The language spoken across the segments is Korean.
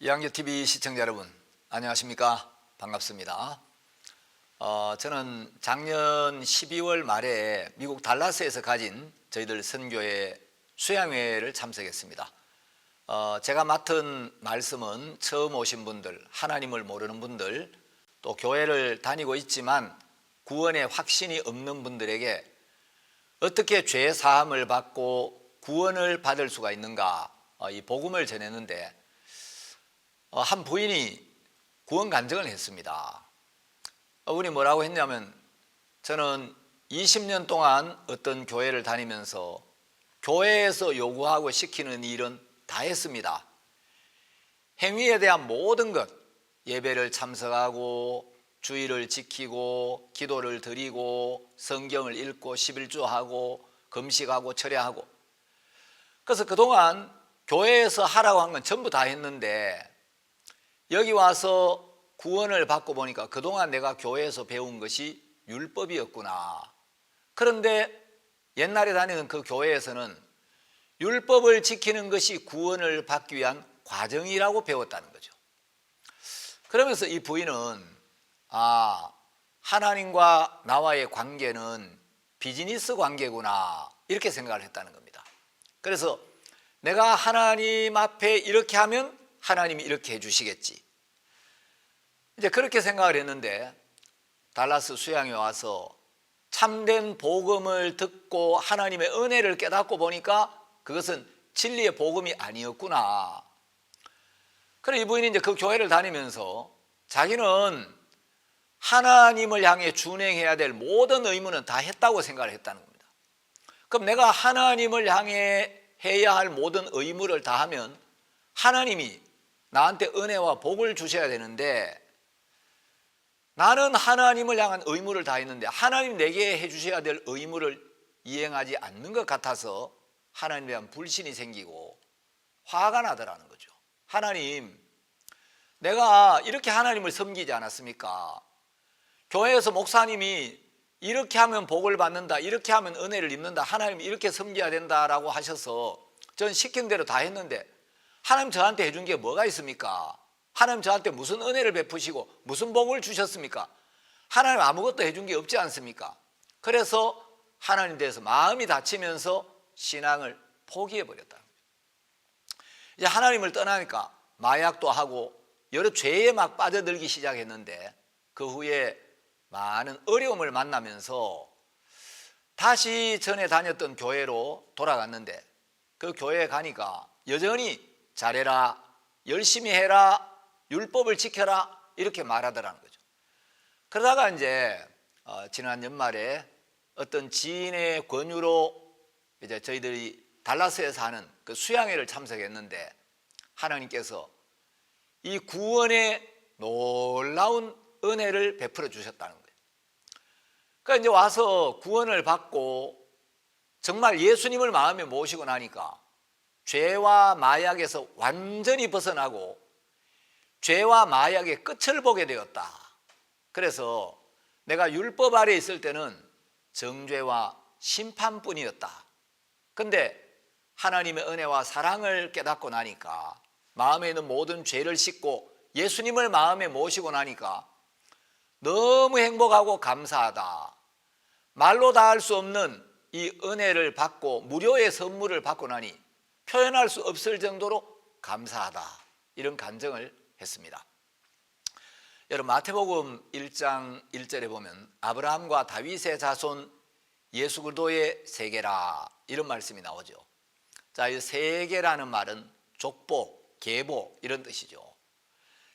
이양교TV 시청자 여러분, 안녕하십니까? 반갑습니다. 저는 작년 12월 말에 미국 달라스에서 가진 저희들 선교회 수양회를 참석했습니다. 제가 맡은 말씀은 처음 오신 분들, 하나님을 모르는 분들, 또 교회를 다니고 있지만 구원의 확신이 없는 분들에게 어떻게 죄 사함을 받고 구원을 받을 수가 있는가, 이 복음을 전했는데 한 부인이 구원 간증을 했습니다. 그분이 뭐라고 했냐면, 저는 20년 동안 어떤 교회를 다니면서 교회에서 요구하고 시키는 일은 다 했습니다. 행위에 대한 모든 것, 예배를 참석하고 주의를 지키고 기도를 드리고 성경을 읽고 11조하고 금식하고 철야하고, 그래서 그동안 교회에서 하라고 한 건 전부 다 했는데 여기 와서 구원을 받고 보니까 그동안 내가 교회에서 배운 것이 율법이었구나. 그런데 옛날에 다니는 그 교회에서는 율법을 지키는 것이 구원을 받기 위한 과정이라고 배웠다는 거죠. 그러면서 이 부인은 하나님과 나와의 관계는 비즈니스 관계구나, 이렇게 생각을 했다는 겁니다. 그래서 내가 하나님 앞에 이렇게 하면 하나님이 이렇게 해주시겠지, 이제 그렇게 생각을 했는데, 달라스 수양에 와서 참된 복음을 듣고 하나님의 은혜를 깨닫고 보니까 그것은 진리의 복음이 아니었구나. 그래 이 부인이 이제 그 교회를 다니면서 자기는 하나님을 향해 준행해야 될 모든 의무는 다 했다고 생각을 했다는 겁니다. 그럼 내가 하나님을 향해 해야 할 모든 의무를 다 하면 하나님이 나한테 은혜와 복을 주셔야 되는데, 나는 하나님을 향한 의무를 다 했는데 하나님 내게 해주셔야 될 의무를 이행하지 않는 것 같아서 하나님에 대한 불신이 생기고 화가 나더라는 거죠. 하나님, 내가 이렇게 하나님을 섬기지 않았습니까? 교회에서 목사님이 이렇게 하면 복을 받는다, 이렇게 하면 은혜를 입는다, 하나님 이렇게 섬겨야 된다라고 하셔서 전 시킨 대로 다 했는데 하나님 저한테 해준 게 뭐가 있습니까? 하나님 저한테 무슨 은혜를 베푸시고 무슨 복을 주셨습니까? 하나님 아무것도 해준 게 없지 않습니까? 그래서 하나님에 대해서 마음이 다치면서 신앙을 포기해버렸다. 이제 하나님을 떠나니까 마약도 하고 여러 죄에 막 빠져들기 시작했는데, 그 후에 많은 어려움을 만나면서 다시 전에 다녔던 교회로 돌아갔는데, 그 교회에 가니까 여전히 잘해라, 열심히 해라, 율법을 지켜라, 이렇게 말하더라는 거죠. 그러다가 이제 지난 연말에 어떤 지인의 권유로 이제 저희들이 달라스에서 하는 그 수양회를 참석했는데, 하나님께서 이 구원의 놀라운 은혜를 베풀어 주셨다는 거예요. 그러니까 이제 와서 구원을 받고 정말 예수님을 마음에 모시고 나니까 죄와 마약에서 완전히 벗어나고 죄와 마약의 끝을 보게 되었다. 그래서 내가 율법 아래 있을 때는 정죄와 심판뿐이었다. 근데 하나님의 은혜와 사랑을 깨닫고 나니까, 마음에 있는 모든 죄를 씻고 예수님을 마음에 모시고 나니까 너무 행복하고 감사하다. 말로 다 할 수 없는 이 은혜를 받고 무료의 선물을 받고 나니 표현할 수 없을 정도로 감사하다, 이런 간증을 했습니다. 여러분, 마태복음 1장 1절에 보면 아브라함과 다윗의 자손 예수 그리스도의 세계라, 이런 말씀이 나오죠. 자, 이 세계라는 말은 족보, 계보, 이런 뜻이죠.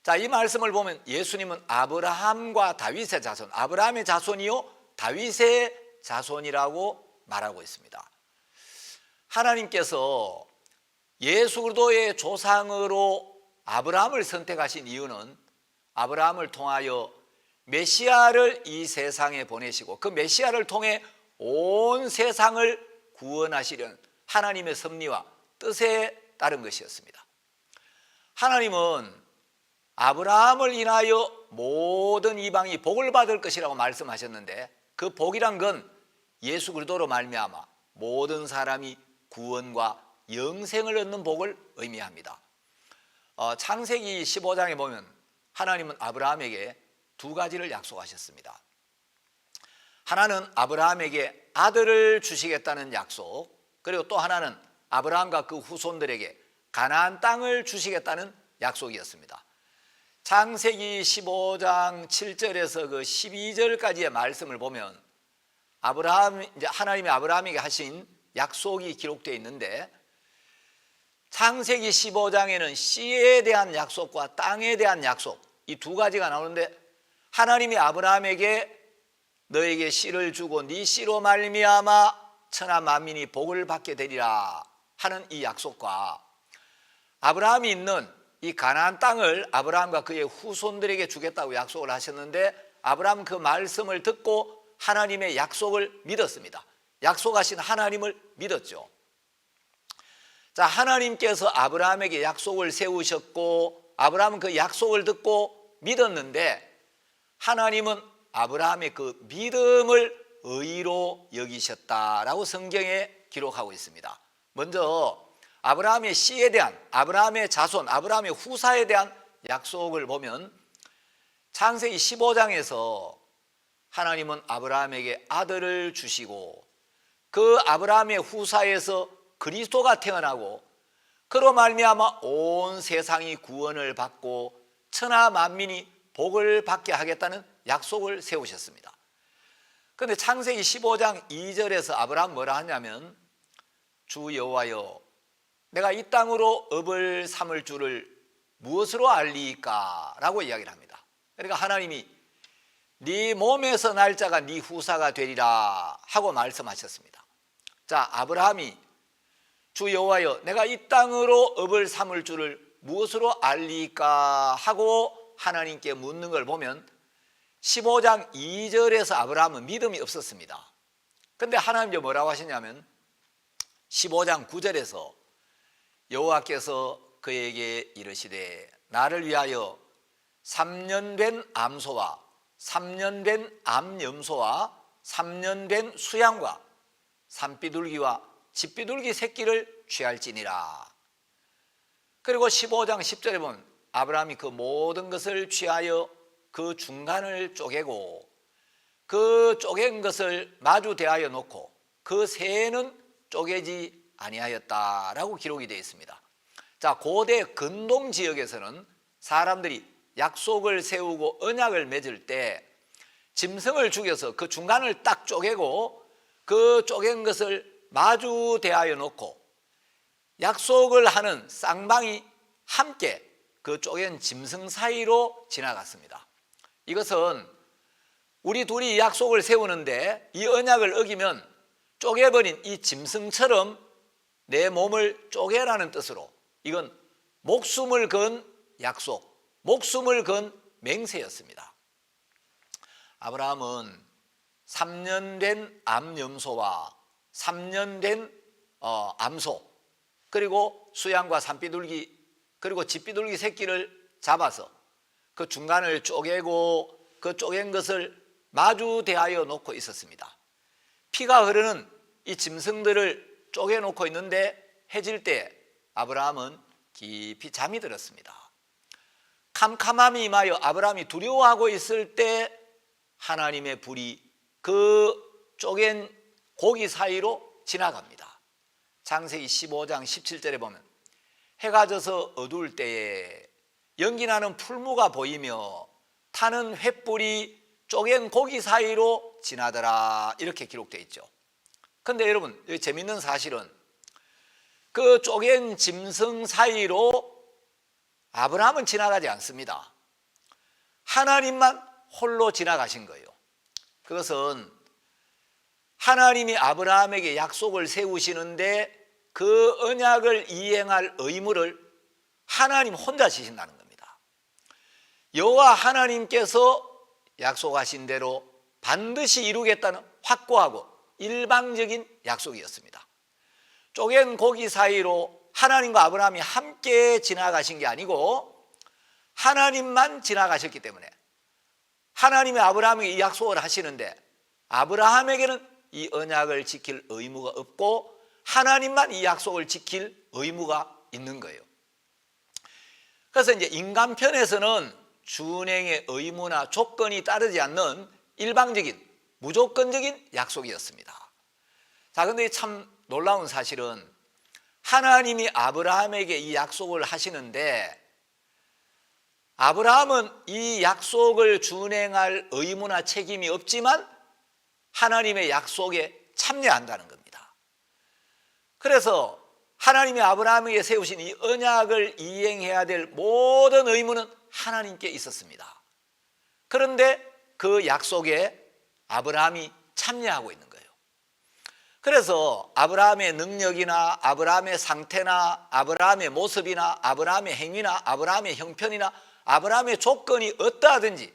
자, 이 말씀을 보면 예수님은 아브라함과 다윗의 자손, 아브라함의 자손이요 다윗의 자손이라고 말하고 있습니다. 하나님께서 예수 그리스도의 조상으로 아브라함을 선택하신 이유는 아브라함을 통하여 메시아를 이 세상에 보내시고 그 메시아를 통해 온 세상을 구원하시려는 하나님의 섭리와 뜻에 따른 것이었습니다. 하나님은 아브라함을 인하여 모든 이방이 복을 받을 것이라고 말씀하셨는데, 그 복이란 건 예수 그리스도로 말미암아 모든 사람이 구원과 영생을 얻는 복을 의미합니다. 창세기 15장에 보면 하나님은 아브라함에게 두 가지를 약속하셨습니다. 하나는 아브라함에게 아들을 주시겠다는 약속, 그리고 또 하나는 아브라함과 그 후손들에게 가나안 땅을 주시겠다는 약속이었습니다. 창세기 15장 7절에서 그 12절까지의 말씀을 보면 하나님이 아브라함에게 하신 약속이 기록되어 있는데, 창세기 15장에는 씨에 대한 약속과 땅에 대한 약속, 이 두 가지가 나오는데, 하나님이 아브라함에게 너에게 씨를 주고 네 씨로 말미암아 천하 만민이 복을 받게 되리라 하는 이 약속과, 아브라함이 있는 이 가나안 땅을 아브라함과 그의 후손들에게 주겠다고 약속을 하셨는데, 아브라함은 그 말씀을 듣고 하나님의 약속을 믿었습니다. 약속하신 하나님을 믿었죠. 자, 하나님께서 아브라함에게 약속을 세우셨고, 아브라함은 그 약속을 듣고 믿었는데, 하나님은 아브라함의 그 믿음을 의로 여기셨다라고 성경에 기록하고 있습니다. 먼저 아브라함의 씨에 대한, 아브라함의 자손, 아브라함의 후사에 대한 약속을 보면 창세기 15장에서 하나님은 아브라함에게 아들을 주시고, 그 아브라함의 후사에서 그리스도가 태어나고, 그로 말미암아 온 세상이 구원을 받고 천하 만민이 복을 받게 하겠다는 약속을 세우셨습니다. 그런데 창세기 15장 2절에서 아브라함 뭐라 하냐면, 주 여호와여, 내가 이 땅으로 업을 삼을 줄을 무엇으로 알리이까? 라고 이야기를 합니다. 그러니까 하나님이 네 몸에서 날 자가 네 후사가 되리라 하고 말씀하셨습니다. 자, 아브라함이 주 여호와여, 내가 이 땅으로 업을 삼을 줄을 무엇으로 알리이까? 하고 하나님께 묻는 걸 보면 15장 2절에서 아브라함은 믿음이 없었습니다. 그런데 하나님이 뭐라고 하시냐면 15장 9절에서 여호와께서 그에게 이르시되 나를 위하여 3년 된 암소와 3년 된 암염소와 3년 된 수양과 산비둘기와 집비둘기 새끼를 취할지니라. 그리고 15장 10절에 보면 아브라함이 그 모든 것을 취하여 그 중간을 쪼개고 그 쪼갠 것을 마주 대하여 놓고 그 새는 쪼개지 아니하였다라고 기록이 되어 있습니다. 자, 고대 근동 지역에서는 사람들이 약속을 세우고 언약을 맺을 때 짐승을 죽여서 그 중간을 딱 쪼개고 그 쪼갠 것을 마주 대하여 놓고 약속을 하는 쌍방이 함께 그 쪼갠 짐승 사이로 지나갔습니다. 이것은 우리 둘이 약속을 세우는데 이 언약을 어기면 쪼개버린 이 짐승처럼 내 몸을 쪼개라는 뜻으로, 이건 목숨을 건 약속, 목숨을 건 맹세였습니다. 아브라함은 3년 된 암염소와 3년 된 암소, 그리고 수양과 산비둘기, 그리고 집비둘기 새끼를 잡아서 그 중간을 쪼개고 그 쪼갠 것을 마주 대하여 놓고 있었습니다. 피가 흐르는 이 짐승들을 쪼개놓고 있는데 해질 때 아브라함은 깊이 잠이 들었습니다. 캄캄함이 임하여 아브라함이 두려워하고 있을 때 하나님의 불이 그 쪼갠 고기 사이로 지나갑니다. 창세기 15장 17절에 보면 해가 져서 어두울 때에 연기나는 풀무가 보이며 타는 횃불이 쪼갠 고기 사이로 지나더라, 이렇게 기록되어 있죠. 그런데 여러분, 여기 재밌는 사실은 그 쪼갠 짐승 사이로 아브라함은 지나가지 않습니다. 하나님만 홀로 지나가신 거예요. 그것은 하나님이 아브라함에게 약속을 세우시는데 그 언약을 이행할 의무를 하나님 혼자 지신다는 겁니다. 여호와 하나님께서 약속하신 대로 반드시 이루겠다는 확고하고 일방적인 약속이었습니다. 쪼갠 고기 사이로 하나님과 아브라함이 함께 지나가신 게 아니고 하나님만 지나가셨기 때문에 하나님이 아브라함에게 이 약속을 하시는데 아브라함에게는 이 언약을 지킬 의무가 없고 하나님만 이 약속을 지킬 의무가 있는 거예요. 그래서 이제 인간 편에서는 준행의 의무나 조건이 따르지 않는 일방적인 무조건적인 약속이었습니다. 자, 근데 참 놀라운 사실은 하나님이 아브라함에게 이 약속을 하시는데 아브라함은 이 약속을 준행할 의무나 책임이 없지만 하나님의 약속에 참여한다는 겁니다. 그래서 하나님이 아브라함에게 세우신 이 언약을 이행해야 될 모든 의무는 하나님께 있었습니다. 그런데 그 약속에 아브라함이 참여하고 있는 거예요. 그래서 아브라함의 능력이나 아브라함의 상태나 아브라함의 모습이나 아브라함의 행위나 아브라함의 형편이나 아브라함의 조건이 어떠하든지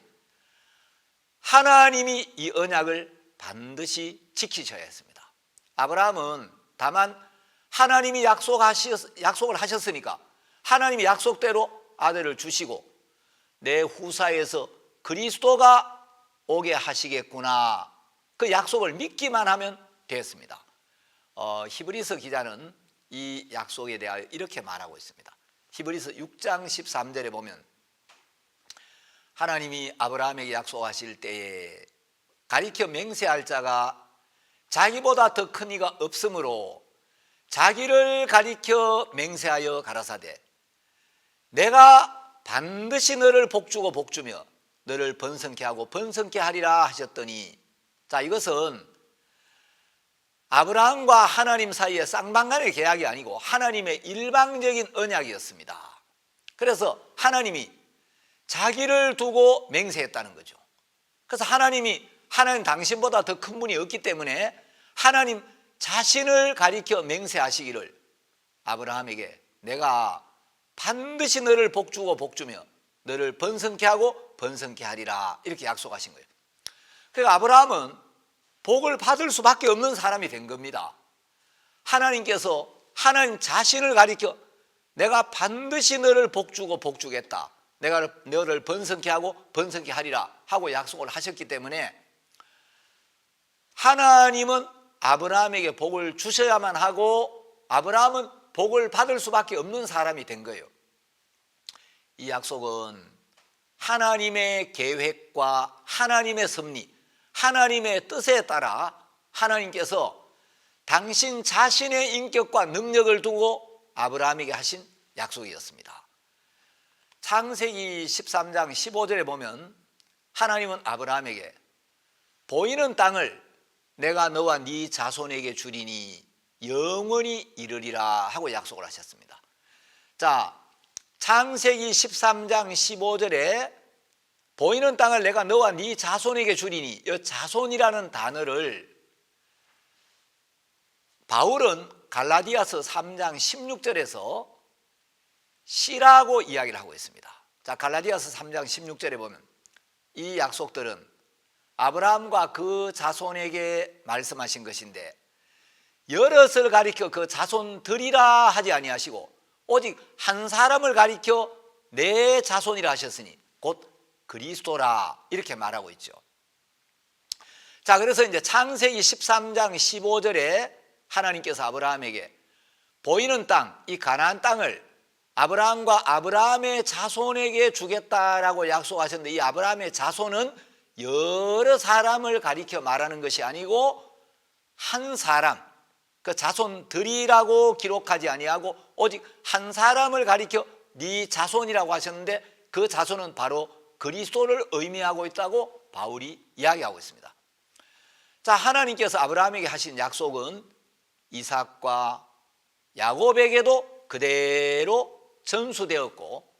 하나님이 이 언약을 반드시 지키셔야 했습니다. 아브라함은 다만 하나님이 약속을 하셨으니까 하나님이 약속대로 아들을 주시고 내 후사에서 그리스도가 오게 하시겠구나, 그 약속을 믿기만 하면 됐습니다. 히브리서 기자는 이 약속에 대하여 이렇게 말하고 있습니다. 히브리서 6장 13절에 보면 하나님이 아브라함에게 약속하실 때에 가리켜 맹세할 자가 자기보다 더 큰 이가 없으므로 자기를 가리켜 맹세하여 가라사대 내가 반드시 너를 복주고 복주며 너를 번성케 하고 번성케 하리라 하셨더니, 자, 이것은 아브라함과 하나님 사이의 쌍방간의 계약이 아니고 하나님의 일방적인 언약이었습니다. 그래서 하나님이 자기를 두고 맹세했다는 거죠. 그래서 하나님 당신보다 더 큰 분이 없기 때문에 하나님 자신을 가리켜 맹세하시기를 아브라함에게 내가 반드시 너를 복주고 복주며 너를 번성케 하고 번성케 하리라, 이렇게 약속하신 거예요. 그러니까 아브라함은 복을 받을 수밖에 없는 사람이 된 겁니다. 하나님께서 하나님 자신을 가리켜 내가 반드시 너를 복주고 복주겠다, 내가 너를 번성케 하고 번성케 하리라 하고 약속을 하셨기 때문에 하나님은 아브라함에게 복을 주셔야만 하고 아브라함은 복을 받을 수밖에 없는 사람이 된 거예요. 이 약속은 하나님의 계획과 하나님의 섭리, 하나님의 뜻에 따라 하나님께서 당신 자신의 인격과 능력을 두고 아브라함에게 하신 약속이었습니다. 창세기 13장 15절에 보면 하나님은 아브라함에게 보이는 땅을 내가 너와 네 자손에게 주리니 영원히 이르리라 하고 약속을 하셨습니다. 자, 창세기 13장 15절에 보이는 땅을 내가 너와 네 자손에게 주리니, 이 자손이라는 단어를 바울은 갈라디아서 3장 16절에서 씨라고 이야기를 하고 있습니다. 자, 갈라디아서 3장 16절에 보면 이 약속들은 아브라함과 그 자손에게 말씀하신 것인데 여럿을 가리켜 그 자손들이라 하지 아니하시고 오직 한 사람을 가리켜 내 자손이라 하셨으니 곧 그리스도라, 이렇게 말하고 있죠. 자, 그래서 이제 창세기 13장 15절에 하나님께서 아브라함에게 보이는 땅, 이 가나안 땅을 아브라함과 아브라함의 자손에게 주겠다라고 약속하셨는데 이 아브라함의 자손은 여러 사람을 가리켜 말하는 것이 아니고 한 사람, 그 자손들이라고 기록하지 아니하고 오직 한 사람을 가리켜 네 자손이라고 하셨는데 그 자손은 바로 그리스도를 의미하고 있다고 바울이 이야기하고 있습니다. 자, 하나님께서 아브라함에게 하신 약속은 이삭과 야곱에게도 그대로 전수되었고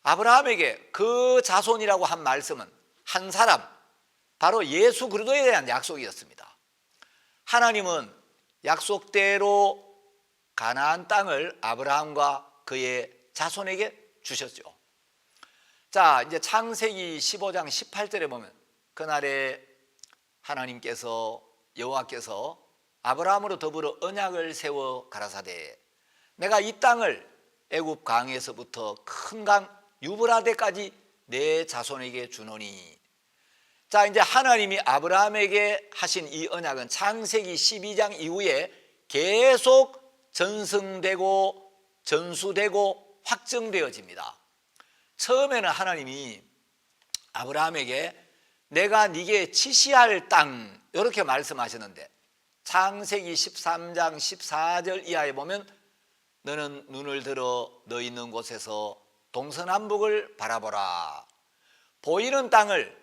아브라함에게 그 자손이라고 한 말씀은 한 사람, 바로 예수 그리스도에 대한 약속이었습니다. 하나님은 약속대로 가나안 땅을 아브라함과 그의 자손에게 주셨죠. 자, 이제 창세기 15장 18절에 보면 그날에 하나님께서 여호와께서 아브라함으로 더불어 언약을 세워 가라사대 내가 이 땅을 애굽 강에서부터 큰 강 유브라데까지 내 자손에게 주노니. 자, 이제 하나님이 아브라함에게 하신 이 언약은 창세기 12장 이후에 계속 전승되고 전수되고 확정되어집니다. 처음에는 하나님이 아브라함에게 내가 네게 지시할 땅 이렇게 말씀하셨는데 창세기 13장 14절 이하에 보면 너는 눈을 들어 너 있는 곳에서 동서남북을 바라보라. 보이는 땅을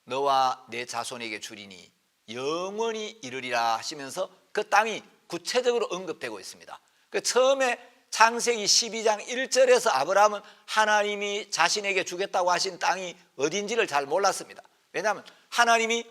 너와 내 자손에게 주리니 영원히 이르리라 하시면서 그 땅이 구체적으로 언급되고 있습니다. 그 처음에 창세기 12장 1절에서 아브라함은 하나님이 자신에게 주겠다고 하신 땅이 어딘지를 잘 몰랐습니다. 왜냐하면 하나님이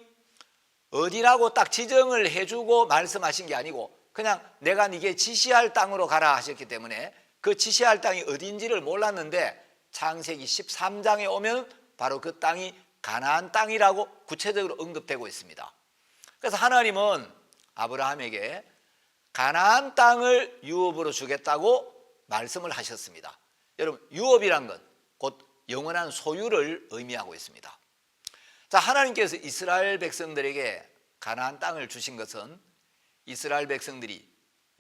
어디라고 딱 지정을 해주고 말씀하신 게 아니고 그냥 내가 네게 지시할 땅으로 가라 하셨기 때문에 그 지시할 땅이 어딘지를 몰랐는데 창세기 13장에 오면 바로 그 땅이 가나안 땅이라고 구체적으로 언급되고 있습니다. 그래서 하나님은 아브라함에게 가나안 땅을 유업으로 주겠다고 말씀을 하셨습니다. 여러분, 유업이란 건 곧 영원한 소유를 의미하고 있습니다. 자, 하나님께서 이스라엘 백성들에게 가나안 땅을 주신 것은 이스라엘 백성들이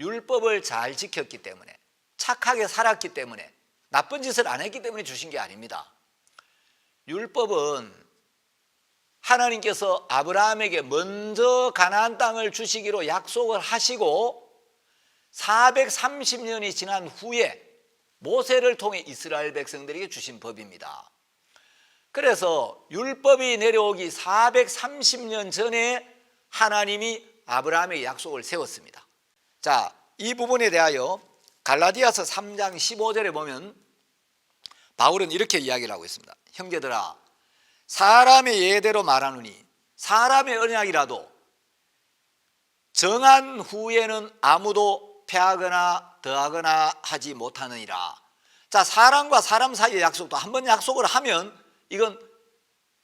율법을 잘 지켰기 때문에 착하게 살았기 때문에 나쁜 짓을 안 했기 때문에 주신 게 아닙니다. 율법은 하나님께서 아브라함에게 먼저 가나안 땅을 주시기로 약속을 하시고 430년이 지난 후에 모세를 통해 이스라엘 백성들에게 주신 법입니다. 그래서 율법이 내려오기 430년 전에 하나님이 아브라함에게 약속을 세웠습니다. 자, 이 부분에 대하여 갈라디아서 3장 15절에 보면 바울은 이렇게 이야기를 하고 있습니다. 형제들아, 사람의 예대로 말하노니 사람의 언약이라도 정한 후에는 아무도 패하거나 더하거나 하지 못하느니라. 자, 사람과 사람 사이의 약속도 한번 약속을 하면 이건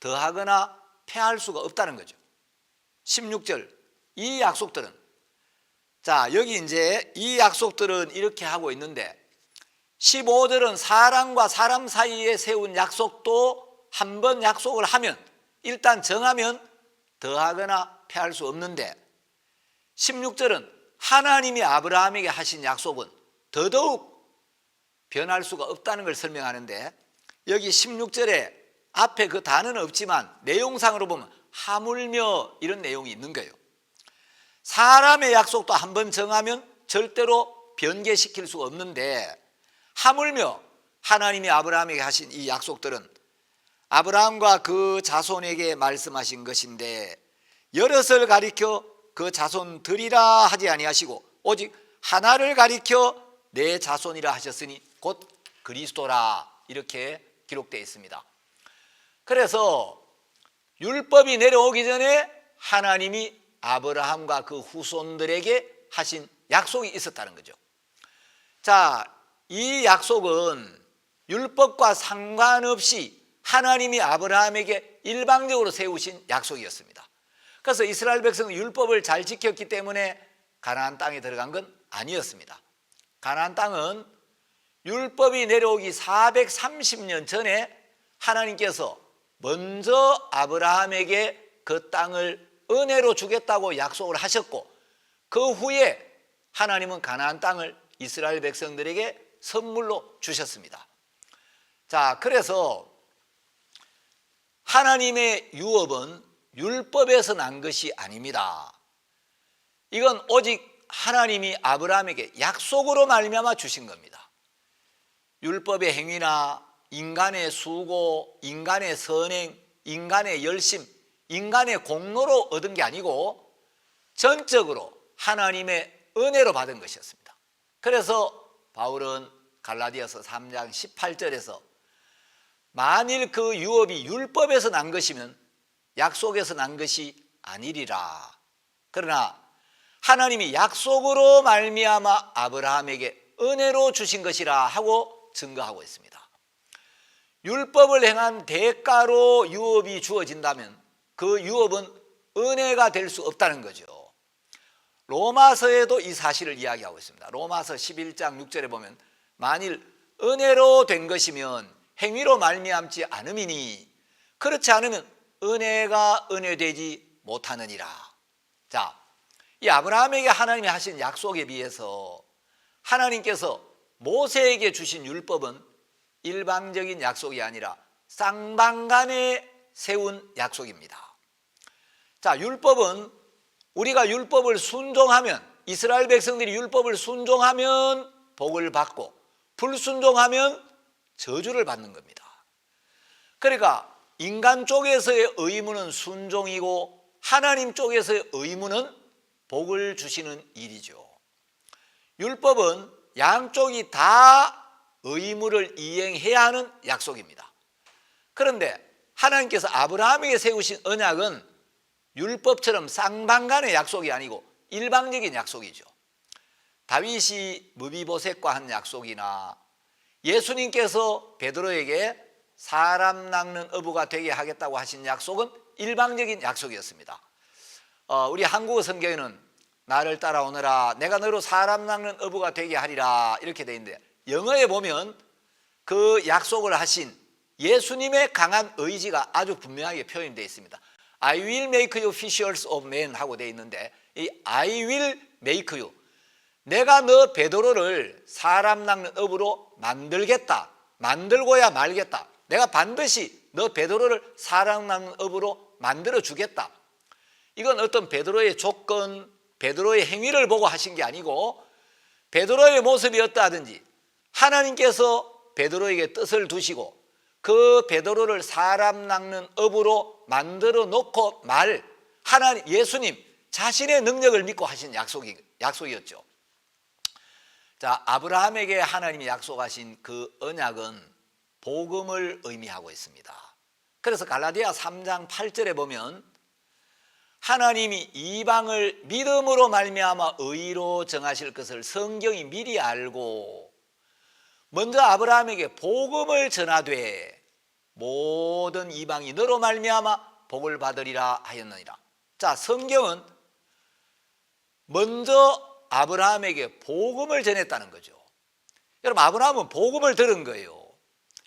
더하거나 패할 수가 없다는 거죠. 16절, 이 약속들은, 자, 여기 이제 이 약속들은 이렇게 하고 있는데 15절은 사람과 사람 사이에 세운 약속도 한 번 약속을 하면 일단 정하면 더하거나 패할 수 없는데 16절은 하나님이 아브라함에게 하신 약속은 더더욱 변할 수가 없다는 걸 설명하는데 여기 16절에 앞에 그 단어는 없지만 내용상으로 보면 하물며 이런 내용이 있는 거예요. 사람의 약속도 한 번 정하면 절대로 변개시킬 수가 없는데 하물며 하나님이 아브라함에게 하신 이 약속들은 아브라함과 그 자손에게 말씀하신 것인데 여럿을 가리켜 그 자손들이라 하지 아니하시고 오직 하나를 가리켜 내 자손이라 하셨으니 곧 그리스도라 이렇게 기록되어 있습니다. 그래서 율법이 내려오기 전에 하나님이 아브라함과 그 후손들에게 하신 약속이 있었다는 거죠. 자, 이 약속은 율법과 상관없이 하나님이 아브라함에게 일방적으로 세우신 약속이었습니다. 그래서 이스라엘 백성은 율법을 잘 지켰기 때문에 가나안 땅에 들어간 건 아니었습니다. 가나안 땅은 율법이 내려오기 430년 전에 하나님께서 먼저 아브라함에게 그 땅을 은혜로 주겠다고 약속을 하셨고 그 후에 하나님은 가나안 땅을 이스라엘 백성들에게 선물로 주셨습니다. 자, 그래서 하나님의 유업은 율법에서 난 것이 아닙니다. 이건 오직 하나님이 아브라함에게 약속으로 말미암아 주신 겁니다. 율법의 행위나 인간의 수고, 인간의 선행, 인간의 열심, 인간의 공로로 얻은 게 아니고 전적으로 하나님의 은혜로 받은 것이었습니다. 그래서 바울은 갈라디아서 3장 18절에서 만일 그 유업이 율법에서 난 것이면 약속에서 난 것이 아니리라. 그러나 하나님이 약속으로 말미암아 아브라함에게 은혜로 주신 것이라 하고 증거하고 있습니다. 율법을 행한 대가로 유업이 주어진다면 그 유업은 은혜가 될 수 없다는 거죠. 로마서에도 이 사실을 이야기하고 있습니다. 로마서 11장 6절에 보면 만일 은혜로 된 것이면 행위로 말미암지 않음이니 그렇지 않으면 은혜가 은혜되지 못하느니라. 자, 이 아브라함에게 하나님이 하신 약속에 비해서 하나님께서 모세에게 주신 율법은 일방적인 약속이 아니라 쌍방간에 세운 약속입니다. 자, 율법은 우리가 율법을 순종하면, 이스라엘 백성들이 율법을 순종하면 복을 받고 불순종하면 저주를 받는 겁니다. 그러니까 인간 쪽에서의 의무는 순종이고 하나님 쪽에서의 의무는 복을 주시는 일이죠. 율법은 양쪽이 다 의무를 이행해야 하는 약속입니다. 그런데 하나님께서 아브라함에게 세우신 언약은 율법처럼 쌍방간의 약속이 아니고 일방적인 약속이죠. 다윗이 무비보셋과 한 약속이나 예수님께서 베드로에게 사람 낚는 어부가 되게 하겠다고 하신 약속은 일방적인 약속이었습니다. 우리 한국어 성경에는 나를 따라오너라 내가 너로 사람 낚는 어부가 되게 하리라 이렇게 되어 있는데, 영어에 보면 그 약속을 하신 예수님의 강한 의지가 아주 분명하게 표현되어 있습니다. I will make you fishers of men 하고 되어 있는데, 이 I will make you, 내가 너 베드로를 사람 낚는 어부로 만들겠다, 만들고야 말겠다, 내가 반드시 너 베드로를 사람 낚는 어부로 만들어 주겠다. 이건 어떤 베드로의 조건, 베드로의 행위를 보고 하신 게 아니고 베드로의 모습이 어떠하든지 하나님께서 베드로에게 뜻을 두시고 그 베드로를 사람 낚는 어부로 만들어 놓고 말 하나님 예수님 자신의 능력을 믿고 하신 약속이었죠. 자, 아브라함에게 하나님이 약속하신 그 언약은 복음을 의미하고 있습니다. 그래서 갈라디아 3장 8절에 보면 하나님이 이방을 믿음으로 말미암아 의로 정하실 것을 성경이 미리 알고 먼저 아브라함에게 복음을 전하되 모든 이방이 너로 말미암아 복을 받으리라 하였느니라. 자, 성경은 먼저 아브라함에게 복음을 전했다는 거죠. 여러분, 아브라함은 복음을 들은 거예요.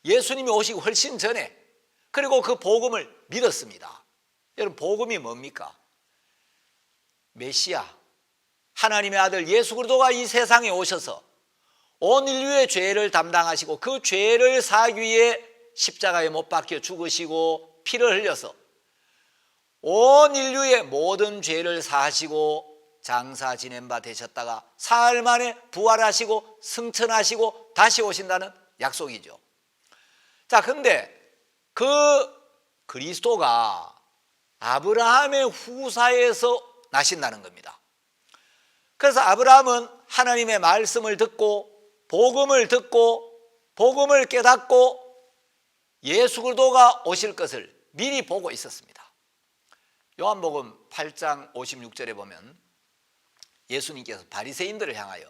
예수님이 오시기 훨씬 전에. 그리고 그 복음을 믿었습니다. 여러분, 복음이 뭡니까? 메시아, 하나님의 아들 예수 그리스도가 이 세상에 오셔서 온 인류의 죄를 담당하시고 그 죄를 사하기 위해 십자가에 못 박혀 죽으시고 피를 흘려서 온 인류의 모든 죄를 사하시고 장사 지낸 바 되셨다가 사흘 만에 부활하시고 승천하시고 다시 오신다는 약속이죠. 자, 근데 그 그리스도가 아브라함의 후사에서 나신다는 겁니다. 그래서 아브라함은 하나님의 말씀을 듣고 복음을 듣고 복음을 깨닫고 예수 그리스도가 오실 것을 미리 보고 있었습니다. 요한복음 8장 56절에 보면 예수님께서 바리새인들을 향하여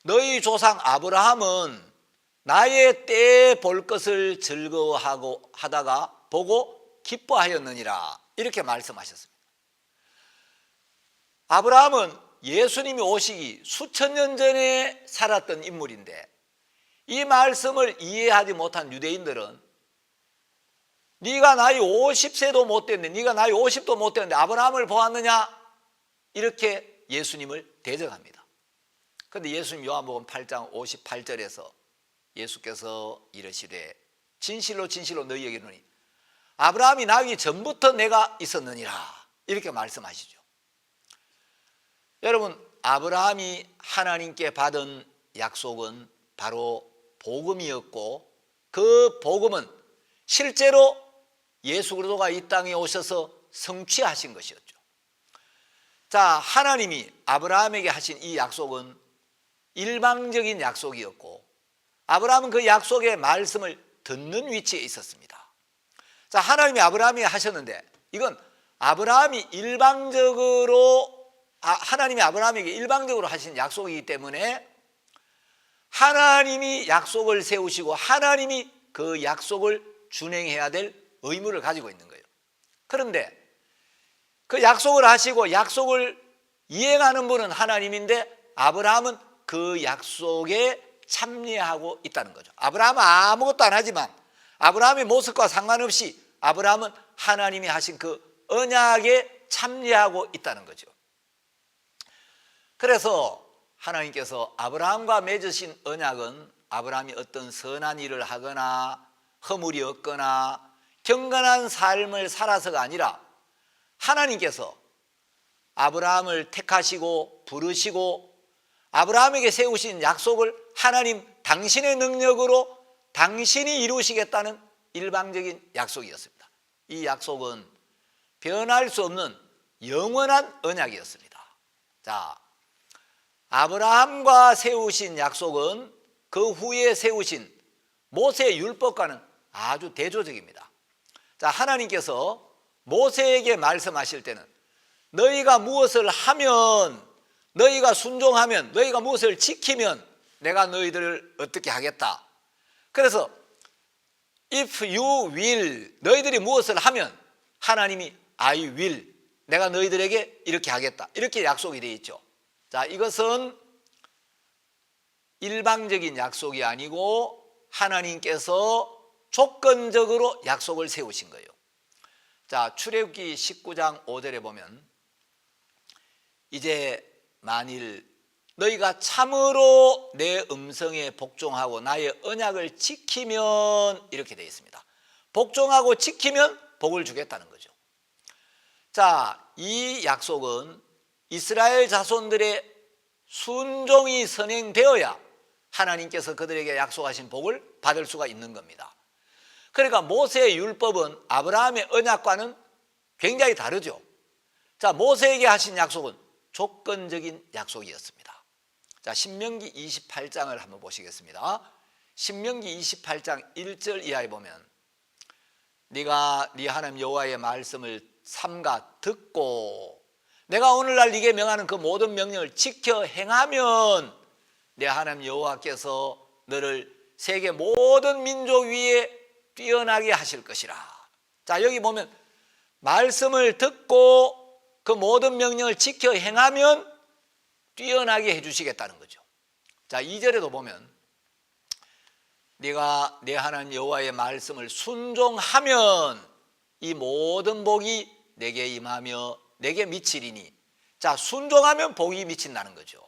너희 조상 아브라함은 나의 때에 볼 것을 즐거워하고 하다가 보고 기뻐하였느니라 이렇게 말씀하셨습니다. 아브라함은 예수님이 오시기 수천 년 전에 살았던 인물인데 이 말씀을 이해하지 못한 유대인들은 네가 나이 50세도 못 됐는데 네가 나이 50도 못 됐는데 아브라함을 보았느냐 이렇게 예수님을 대적합니다. 그런데 예수님 요한복음 8장 58절에서 예수께서 이르시되 진실로 진실로 너희에게 이르노니 아브라함이 나기 전부터 내가 있었느니라 이렇게 말씀하시죠. 여러분, 아브라함이 하나님께 받은 약속은 바로 복음이었고 그 복음은 실제로 예수 그리스도가 이 땅에 오셔서 성취하신 것이었죠. 자, 하나님이 아브라함에게 하신 이 약속은 일방적인 약속이었고 아브라함은 그 약속의 말씀을 듣는 위치에 있었습니다. 자, 하나님이 아브라함에게 하셨는데 이건 아브라함이 하나님이 아브라함에게 일방적으로 하신 약속이기 때문에 하나님이 약속을 세우시고 하나님이 그 약속을 준행해야 될 의무를 가지고 있는 거예요. 그런데 그 약속을 하시고 약속을 이행하는 분은 하나님인데 아브라함은 그 약속에 참여하고 있다는 거죠. 아브라함은 아무것도 안 하지만 아브라함의 모습과 상관없이 아브라함은 하나님이 하신 그 언약에 참여하고 있다는 거죠. 그래서 하나님께서 아브라함과 맺으신 언약은 아브라함이 어떤 선한 일을 하거나 허물이 없거나 경건한 삶을 살아서가 아니라 하나님께서 아브라함을 택하시고 부르시고 아브라함에게 세우신 약속을 하나님 당신의 능력으로 당신이 이루시겠다는 일방적인 약속이었습니다. 이 약속은 변할 수 없는 영원한 언약이었습니다. 자, 아브라함과 세우신 약속은 그 후에 세우신 모세의 율법과는 아주 대조적입니다. 자, 하나님께서 모세에게 말씀하실 때는 너희가 무엇을 하면, 너희가 순종하면, 너희가 무엇을 지키면 내가 너희들을 어떻게 하겠다. 그래서 if you will, 너희들이 무엇을 하면 하나님이 I will, 내가 너희들에게 이렇게 하겠다, 이렇게 약속이 되어 있죠. 자, 이것은 일방적인 약속이 아니고 하나님께서 조건적으로 약속을 세우신 거예요. 자, 출애굽기 19장 5절에 보면 이제 만일 너희가 참으로 내 음성에 복종하고 나의 언약을 지키면, 이렇게 되어 있습니다. 복종하고 지키면 복을 주겠다는 거죠. 자, 이 약속은 이스라엘 자손들의 순종이 선행되어야 하나님께서 그들에게 약속하신 복을 받을 수가 있는 겁니다. 그러니까 모세의 율법은 아브라함의 언약과는 굉장히 다르죠. 자, 모세에게 하신 약속은 조건적인 약속이었습니다. 자, 신명기 28장을 한번 보시겠습니다. 신명기 28장 1절 이하에 보면 네가 네 하나님 여호와의 말씀을 삼가 듣고 내가 오늘날 네게 명하는 그 모든 명령을 지켜 행하면 내 하나님 여호와께서 너를 세계 모든 민족 위에 뛰어나게 하실 것이라. 자, 여기 보면 말씀을 듣고 그 모든 명령을 지켜 행하면 뛰어나게 해주시겠다는 거죠. 자, 2절에도 보면 네가 내 하나님 여호와의 말씀을 순종하면 이 모든 복이 내게 임하며 내게 미치리니. 자, 순종하면 복이 미친다는 거죠.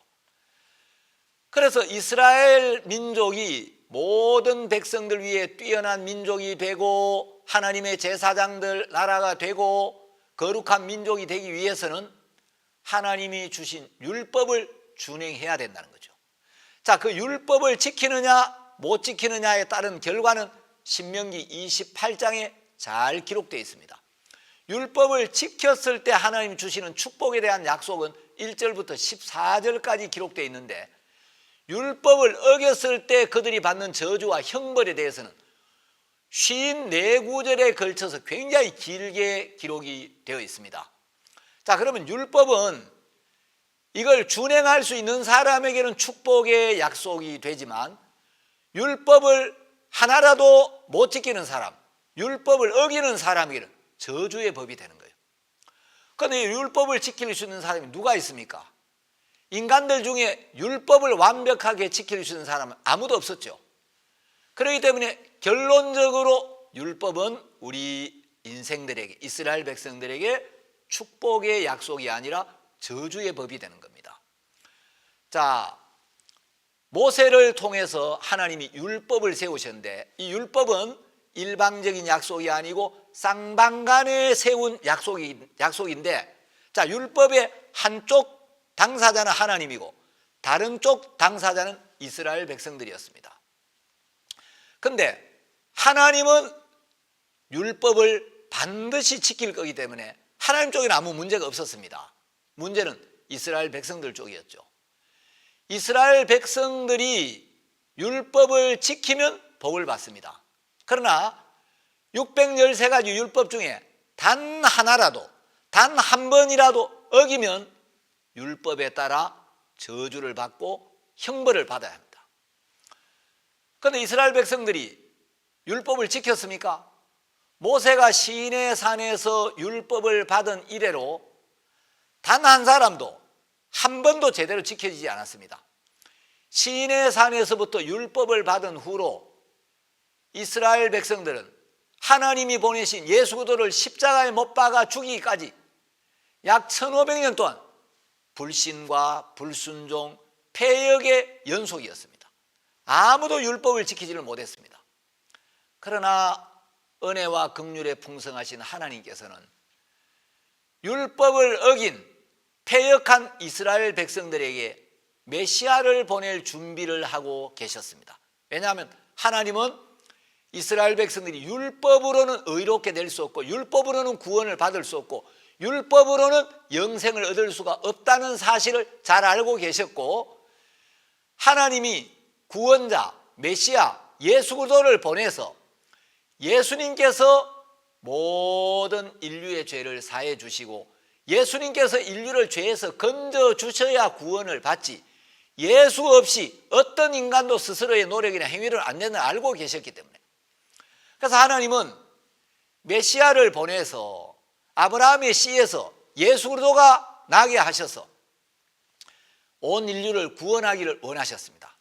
그래서 이스라엘 민족이 모든 백성들 위에 뛰어난 민족이 되고 하나님의 제사장들 나라가 되고 거룩한 민족이 되기 위해서는 하나님이 주신 율법을 준행해야 된다는 거죠. 자, 그 율법을 지키느냐 못 지키느냐에 따른 결과는 신명기 28장에 잘 기록되어 있습니다. 율법을 지켰을 때 하나님 주시는 축복에 대한 약속은 1절부터 14절까지 기록되어 있는데 율법을 어겼을 때 그들이 받는 저주와 형벌에 대해서는 54구절에 걸쳐서 굉장히 길게 기록이 되어 있습니다. 자, 그러면 율법은 이걸 준행할 수 있는 사람에게는 축복의 약속이 되지만 율법을 하나라도 못 지키는 사람, 율법을 어기는 사람에게는 저주의 법이 되는 거예요. 그런데 율법을 지킬 수 있는 사람이 누가 있습니까? 인간들 중에 율법을 완벽하게 지킬 수 있는 사람은 아무도 없었죠. 그렇기 때문에 결론적으로 율법은 우리 인생들에게, 이스라엘 백성들에게 축복의 약속이 아니라 저주의 법이 되는 겁니다. 자, 모세를 통해서 하나님이 율법을 세우셨는데 이 율법은 일방적인 약속이 아니고 쌍방간에 세운 약속인데, 자, 율법의 한쪽 당사자는 하나님이고 다른 쪽 당사자는 이스라엘 백성들이었습니다. 그런데 하나님은 율법을 반드시 지킬 거기 때문에 하나님 쪽에는 아무 문제가 없었습니다. 문제는 이스라엘 백성들 쪽이었죠. 이스라엘 백성들이 율법을 지키면 복을 받습니다. 그러나 613가지 율법 중에 단 하나라도, 단 한 번이라도 어기면 율법에 따라 저주를 받고 형벌을 받아야 합니다. 그런데 이스라엘 백성들이 율법을 지켰습니까? 모세가 시내 산에서 율법을 받은 이래로 단 한 사람도 한 번도 제대로 지켜지지 않았습니다. 시내 산에서부터 율법을 받은 후로 이스라엘 백성들은 하나님이 보내신 예수 그리스도를 십자가에 못 박아 죽이기까지 약 1500년 동안 불신과 불순종, 폐역의 연속이었습니다. 아무도 율법을 지키지를 못했습니다. 그러나 은혜와 긍휼에 풍성하신 하나님께서는 율법을 어긴 폐역한 이스라엘 백성들에게 메시아를 보낼 준비를 하고 계셨습니다. 왜냐하면 하나님은 이스라엘 백성들이 율법으로는 의롭게 될 수 없고 율법으로는 구원을 받을 수 없고 율법으로는 영생을 얻을 수가 없다는 사실을 잘 알고 계셨고, 하나님이 구원자 메시아 예수 그리스도를 보내서 예수님께서 모든 인류의 죄를 사해 주시고 예수님께서 인류를 죄에서 건져 주셔야 구원을 받지, 예수 없이 어떤 인간도 스스로의 노력이나 행위를 안 되는 알고 계셨기 때문에, 그래서 하나님은 메시아를 보내서 아브라함의 씨에서 예수 그리스도가 나게 하셔서 온 인류를 구원하기를 원하셨습니다.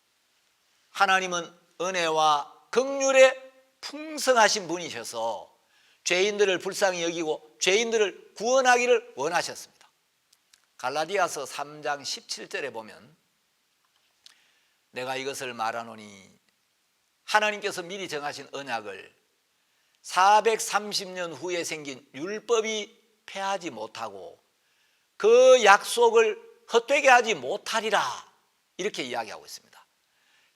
하나님은 은혜와 긍휼에 풍성하신 분이셔서 죄인들을 불쌍히 여기고 죄인들을 구원하기를 원하셨습니다. 갈라디아서 3장 17절에 보면 내가 이것을 말하노니 하나님께서 미리 정하신 언약을 430년 후에 생긴 율법이 폐하지 못하고 그 약속을 헛되게 하지 못하리라, 이렇게 이야기하고 있습니다.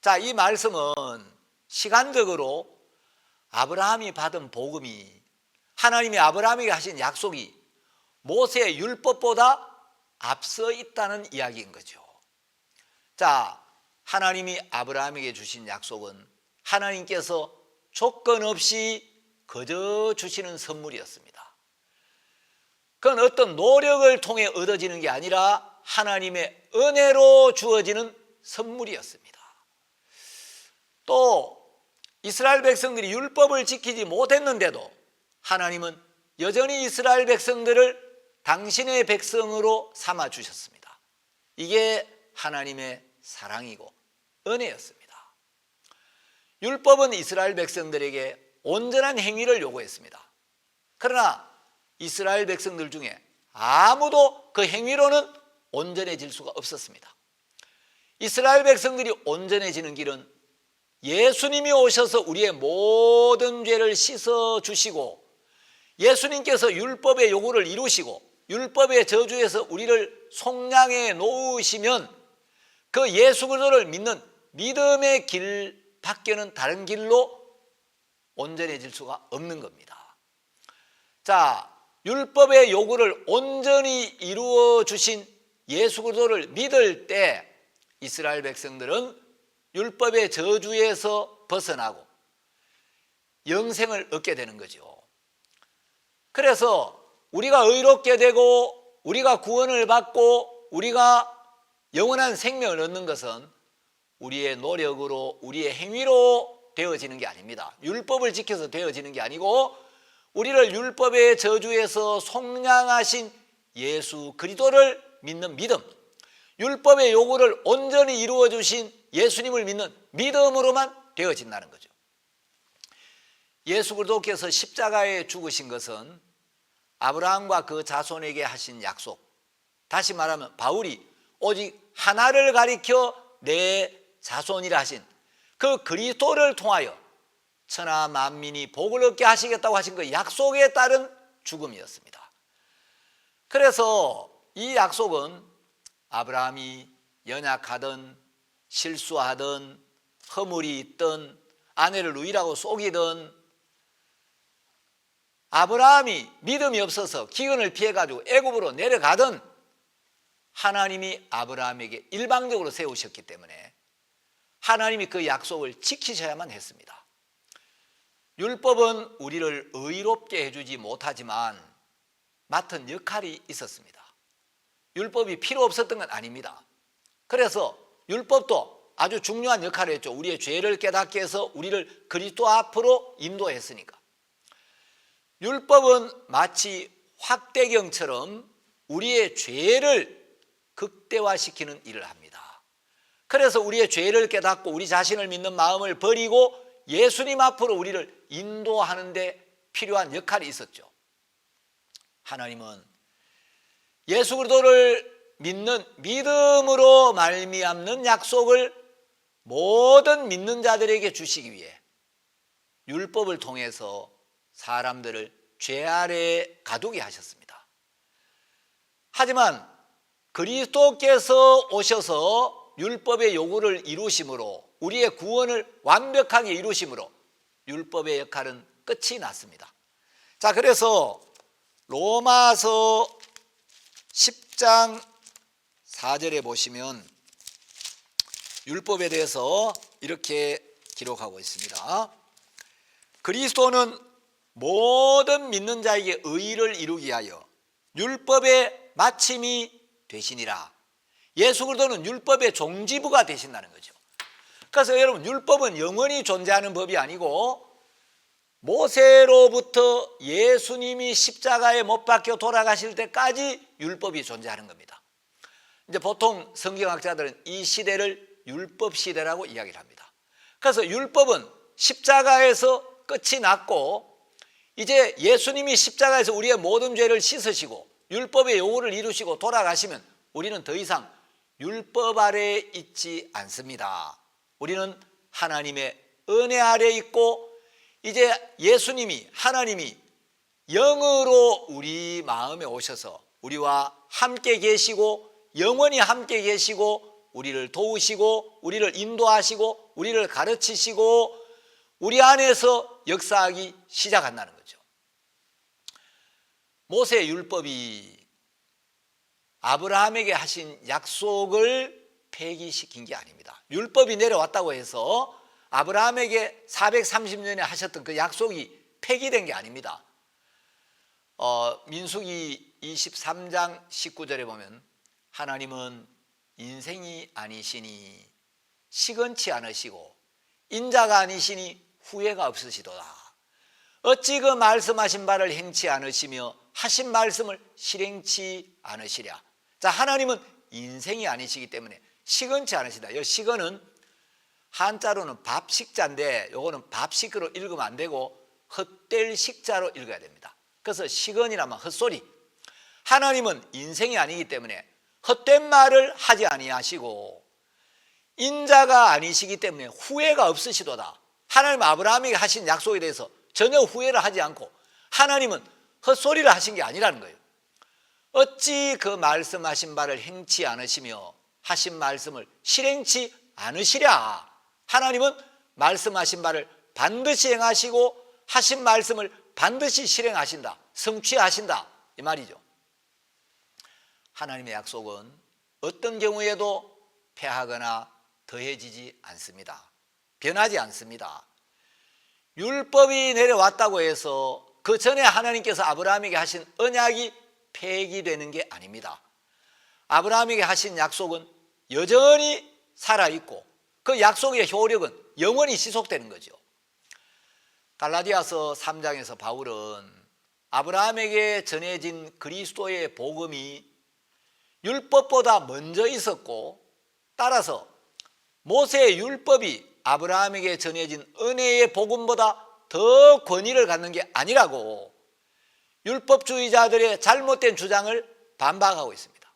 자, 이 말씀은 시간적으로 아브라함이 받은 복음이, 하나님이 아브라함에게 하신 약속이 모세의 율법보다 앞서 있다는 이야기인 거죠. 자, 하나님이 아브라함에게 주신 약속은 하나님께서 조건 없이 거저 주시는 선물이었습니다. 그건 어떤 노력을 통해 얻어지는 게 아니라 하나님의 은혜로 주어지는 선물이었습니다. 또 이스라엘 백성들이 율법을 지키지 못했는데도 하나님은 여전히 이스라엘 백성들을 당신의 백성으로 삼아 주셨습니다. 이게 하나님의 사랑이고 은혜였습니다. 율법은 이스라엘 백성들에게 온전한 행위를 요구했습니다. 그러나 이스라엘 백성들 중에 아무도 그 행위로는 온전해질 수가 없었습니다. 이스라엘 백성들이 온전해지는 길은 예수님이 오셔서 우리의 모든 죄를 씻어 주시고 예수님께서 율법의 요구를 이루시고 율법의 저주에서 우리를 속량해 놓으시면 그 예수 그리스도를 믿는 믿음의 길 밖에는 다른 길로 온전해질 수가 없는 겁니다. 자, 율법의 요구를 온전히 이루어 주신 예수 그리스도를 믿을 때 이스라엘 백성들은 율법의 저주에서 벗어나고 영생을 얻게 되는 거죠. 그래서 우리가 의롭게 되고 우리가 구원을 받고 우리가 영원한 생명을 얻는 것은 우리의 노력으로 우리의 행위로 되어지는 게 아닙니다. 율법을 지켜서 되어지는 게 아니고 우리를 율법의 저주에서 속량하신 예수 그리스도를 믿는 믿음, 율법의 요구를 온전히 이루어 주신 예수님을 믿는 믿음으로만 되어진다는 거죠. 예수 그리스도께서 십자가에 죽으신 것은 아브라함과 그 자손에게 하신 약속, 다시 말하면 바울이 오직 하나를 가리켜 내 자손이라 하신 그 그리스도를 통하여 천하 만민이 복을 얻게 하시겠다고 하신 그 약속에 따른 죽음이었습니다. 그래서 이 약속은 아브라함이 연약하든 실수하든 허물이 있든 아내를 누이라고 속이든 아브라함이 믿음이 없어서 기근을 피해가지고 애굽으로 내려가든 하나님이 아브라함에게 일방적으로 세우셨기 때문에 하나님이 그 약속을 지키셔야만 했습니다. 율법은 우리를 의롭게 해주지 못하지만 맡은 역할이 있었습니다. 율법이 필요 없었던 건 아닙니다. 그래서 율법도 아주 중요한 역할을 했죠. 우리의 죄를 깨닫게 해서 우리를 그리스도 앞으로 인도했으니까. 율법은 마치 확대경처럼 우리의 죄를 극대화시키는 일을 합니다. 그래서 우리의 죄를 깨닫고 우리 자신을 믿는 마음을 버리고 예수님 앞으로 우리를 인도하는 데 필요한 역할이 있었죠. 하나님은 예수 그리스도를 믿는 믿음으로 말미암는 약속을 모든 믿는 자들에게 주시기 위해 율법을 통해서 사람들을 죄 아래에 가두게 하셨습니다. 하지만 그리스도께서 오셔서 율법의 요구를 이루심으로 우리의 구원을 완벽하게 이루심으로 율법의 역할은 끝이 났습니다. 자, 그래서 로마서 10장 4절에 보시면 율법에 대해서 이렇게 기록하고 있습니다. 그리스도는 모든 믿는 자에게 의를 이루기 위하여 율법의 마침이 되시니라. 예수 그리스도는 율법의 종지부가 되신다는 거죠. 그래서 여러분, 율법은 영원히 존재하는 법이 아니고 모세로부터 예수님이 십자가에 못 박혀 돌아가실 때까지 율법이 존재하는 겁니다. 이제 보통 성경학자들은 이 시대를 율법 시대라고 이야기를 합니다. 그래서 율법은 십자가에서 끝이 났고 이제 예수님이 십자가에서 우리의 모든 죄를 씻으시고 율법의 요구를 이루시고 돌아가시면 우리는 더 이상 율법 아래에 있지 않습니다. 우리는 하나님의 은혜 아래에 있고 이제 예수님이 하나님이 영으로 우리 마음에 오셔서 우리와 함께 계시고 영원히 함께 계시고 우리를 도우시고 우리를 인도하시고 우리를 가르치시고 우리 안에서 역사하기 시작한다는 거죠. 모세 율법이 아브라함에게 하신 약속을 폐기시킨 게 아닙니다. 율법이 내려왔다고 해서 아브라함에게 430년에 하셨던 그 약속이 폐기된 게 아닙니다. 민수기 23장 19절에 보면 하나님은 인생이 아니시니 시건치 않으시고 인자가 아니시니 후회가 없으시도다. 어찌 그 말씀하신 바를 행치 않으시며 하신 말씀을 실행치 않으시랴. 자, 하나님은 인생이 아니시기 때문에 시건치 않으시다. 이 시건은 한자로는 밥식자인데 요거는 밥식으로 읽으면 안 되고 헛될 식자로 읽어야 됩니다. 그래서 시건이라면 헛소리. 하나님은 인생이 아니기 때문에 헛된 말을 하지 아니하시고 인자가 아니시기 때문에 후회가 없으시도다. 하나님 아브라함에게 하신 약속에 대해서 전혀 후회를 하지 않고 하나님은 헛소리를 하신 게 아니라는 거예요. 어찌 그 말씀하신 바를 행치 않으시며 하신 말씀을 실행치 않으시랴. 하나님은 말씀하신 바를 반드시 행하시고 하신 말씀을 반드시 실행하신다. 성취하신다. 이 말이죠. 하나님의 약속은 어떤 경우에도 패하거나 더해지지 않습니다. 변하지 않습니다. 율법이 내려왔다고 해서 그 전에 하나님께서 아브라함에게 하신 언약이 폐기되는 게 아닙니다. 아브라함에게 하신 약속은 여전히 살아있고 그 약속의 효력은 영원히 지속되는 거죠. 갈라디아서 3장에서 바울은 아브라함에게 전해진 그리스도의 복음이 율법보다 먼저 있었고 따라서 모세의 율법이 아브라함에게 전해진 은혜의 복음보다 더 권위를 갖는 게 아니라고 율법주의자들의 잘못된 주장을 반박하고 있습니다.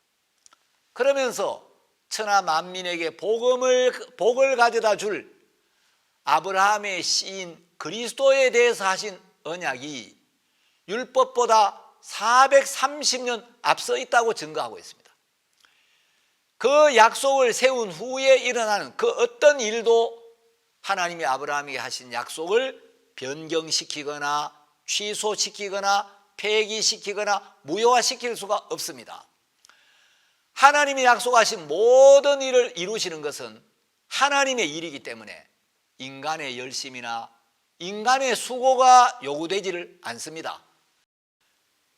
그러면서 천하 만민에게 복을 가져다 줄 아브라함의 씨인 그리스도에 대해서 하신 언약이 율법보다 430년 앞서 있다고 증거하고 있습니다. 그 약속을 세운 후에 일어나는 그 어떤 일도 하나님이 아브라함에게 하신 약속을 변경시키거나 취소시키거나 폐기시키거나 무효화시킬 수가 없습니다. 하나님이 약속하신 모든 일을 이루시는 것은 하나님의 일이기 때문에 인간의 열심이나 인간의 수고가 요구되지를 않습니다.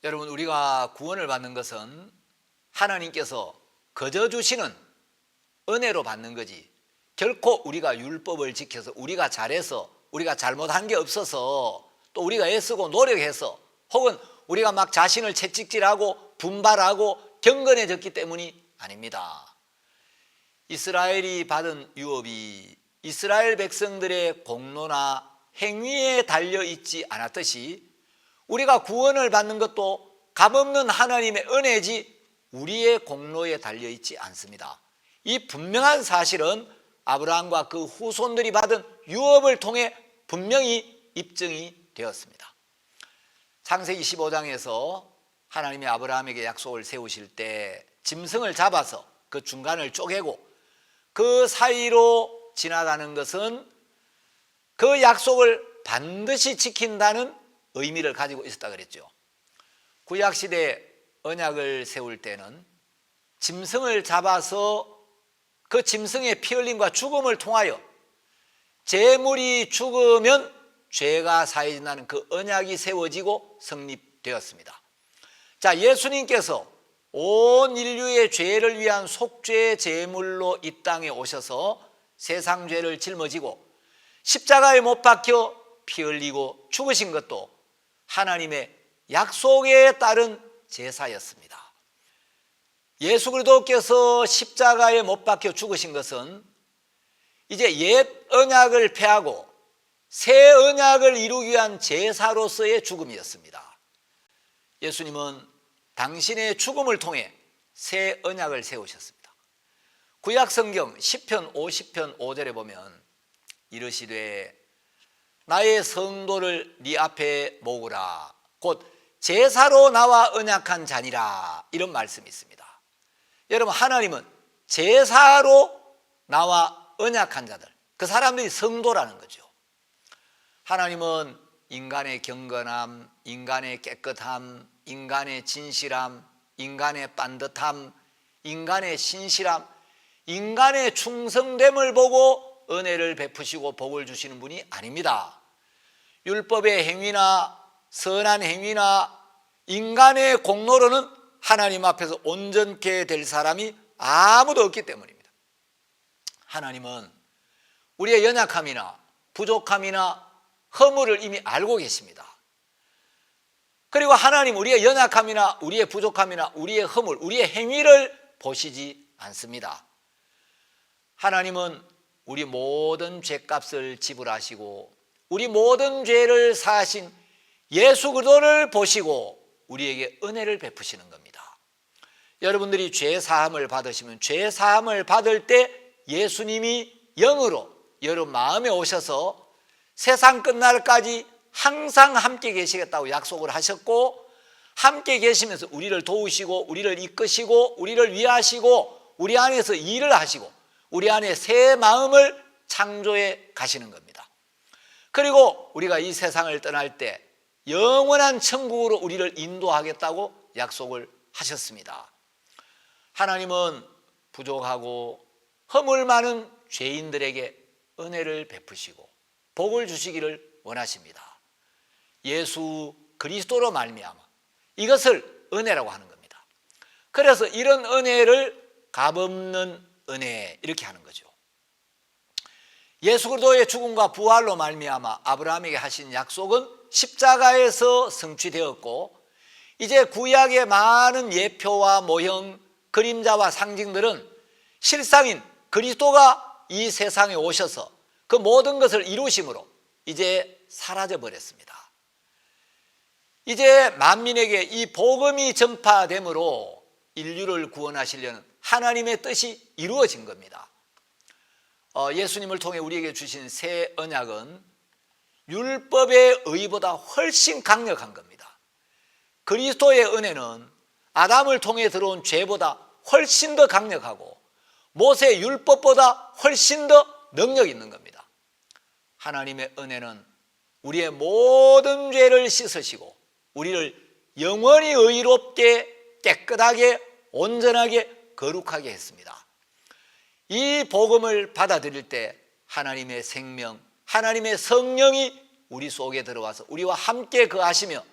여러분, 우리가 구원을 받는 것은 하나님께서 거저 주시는 은혜로 받는 거지 결코 우리가 율법을 지켜서 우리가 잘해서 우리가 잘못한 게 없어서 또 우리가 애쓰고 노력해서 혹은 우리가 막 자신을 채찍질하고 분발하고 경건해졌기 때문이 아닙니다. 이스라엘이 받은 유업이 이스라엘 백성들의 공로나 행위에 달려있지 않았듯이 우리가 구원을 받는 것도 값없는 하나님의 은혜지 우리의 공로에 달려있지 않습니다. 이 분명한 사실은 아브라함과 그 후손들이 받은 유업을 통해 분명히 입증이 되었습니다. 창세기 15장에서 하나님이 아브라함에게 약속을 세우실 때 짐승을 잡아서 그 중간을 쪼개고 그 사이로 지나가는 것은 그 약속을 반드시 지킨다는 의미를 가지고 있었다 그랬죠. 구약시대 언약을 세울 때는 짐승을 잡아서 그 짐승의 피 흘림과 죽음을 통하여 제물이 죽으면 죄가 사해진다는 그 언약이 세워지고 성립되었습니다. 자, 예수님께서 온 인류의 죄를 위한 속죄 제물로 이 땅에 오셔서 세상 죄를 짊어지고 십자가에 못 박혀 피 흘리고 죽으신 것도 하나님의 약속에 따른 제사였습니다. 예수 그리스도께서 십자가에 못 박혀 죽으신 것은 이제 옛 언약을 폐하고 새 언약을 이루기 위한 제사로서의 죽음이었습니다. 예수님은 당신의 죽음을 통해 새 언약을 세우셨습니다. 구약 성경 시편 50편 5절에 보면 이르시되 나의 성도를 네 앞에 모으라 곧 제사로 나와 언약한 자니라, 이런 말씀이 있습니다. 여러분, 하나님은 제사로 나와 언약한 자들, 그 사람들이 성도라는 거죠. 하나님은 인간의 경건함, 인간의 깨끗함, 인간의 진실함, 인간의 빤듯함, 인간의 신실함, 인간의 충성됨을 보고 은혜를 베푸시고 복을 주시는 분이 아닙니다. 율법의 행위나 선한 행위나 인간의 공로로는 하나님 앞에서 온전케 될 사람이 아무도 없기 때문입니다. 하나님은 우리의 연약함이나 부족함이나 허물을 이미 알고 계십니다. 그리고 하나님 우리의 연약함이나 우리의 부족함이나 우리의 허물, 우리의 행위를 보시지 않습니다. 하나님은 우리 모든 죄값을 지불하시고 우리 모든 죄를 사하신 예수 그리스도를 보시고 우리에게 은혜를 베푸시는 겁니다. 여러분들이 죄 사함을 받으시면 죄 사함을 받을 때 예수님이 영으로 여러분 마음에 오셔서 세상 끝날까지 항상 함께 계시겠다고 약속을 하셨고, 함께 계시면서 우리를 도우시고 우리를 이끄시고 우리를 위하시고 우리 안에서 일을 하시고 우리 안에 새 마음을 창조해 가시는 겁니다. 그리고 우리가 이 세상을 떠날 때 영원한 천국으로 우리를 인도하겠다고 약속을 하셨습니다. 하나님은 부족하고 허물 많은 죄인들에게 은혜를 베푸시고 복을 주시기를 원하십니다. 예수 그리스도로 말미암아 이것을 은혜라고 하는 겁니다. 그래서 이런 은혜를 값없는 은혜 이렇게 하는 거죠. 예수 그리스도의 죽음과 부활로 말미암아 아브라함에게 하신 약속은 십자가에서 성취되었고, 이제 구약의 많은 예표와 모형, 그림자와 상징들은 실상인 그리스도가 이 세상에 오셔서 그 모든 것을 이루심으로 이제 사라져 버렸습니다. 이제 만민에게 이 복음이 전파됨으로 인류를 구원하시려는 하나님의 뜻이 이루어진 겁니다. 예수님을 통해 우리에게 주신 새 언약은 율법의 의보다 훨씬 강력한 겁니다. 그리스도의 은혜는 아담을 통해 들어온 죄보다 훨씬 더 강력하고 모세 율법보다 훨씬 더 능력 있는 겁니다. 하나님의 은혜는 우리의 모든 죄를 씻으시고 우리를 영원히 의롭게 깨끗하게 온전하게 거룩하게 했습니다. 이 복음을 받아들일 때 하나님의 생명, 하나님의 성령이 우리 속에 들어와서 우리와 함께 거하시며,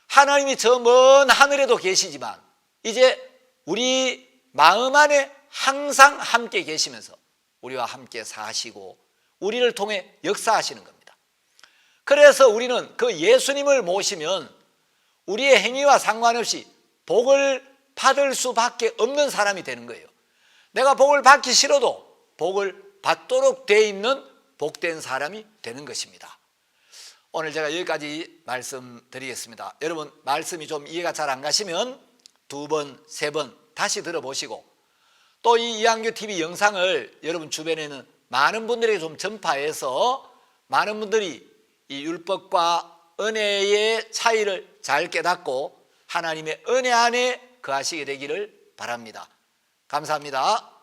하나님이 저 먼 하늘에도 계시지만 이제 우리 마음 안에 항상 함께 계시면서 우리와 함께 사시고 우리를 통해 역사하시는 겁니다. 그래서 우리는 그 예수님을 모시면 우리의 행위와 상관없이 복을 받을 수밖에 없는 사람이 되는 거예요. 내가 복을 받기 싫어도 복을 받도록 돼 있는 복된 사람이 되는 것입니다. 오늘 제가 여기까지 말씀드리겠습니다. 여러분, 말씀이 좀 이해가 잘 안 가시면 두 번, 세 번 다시 들어보시고 또 이 이한규 TV 영상을 여러분 주변에는 많은 분들에게 좀 전파해서 많은 분들이 이 율법과 은혜의 차이를 잘 깨닫고 하나님의 은혜 안에 거하시게 되기를 바랍니다. 감사합니다.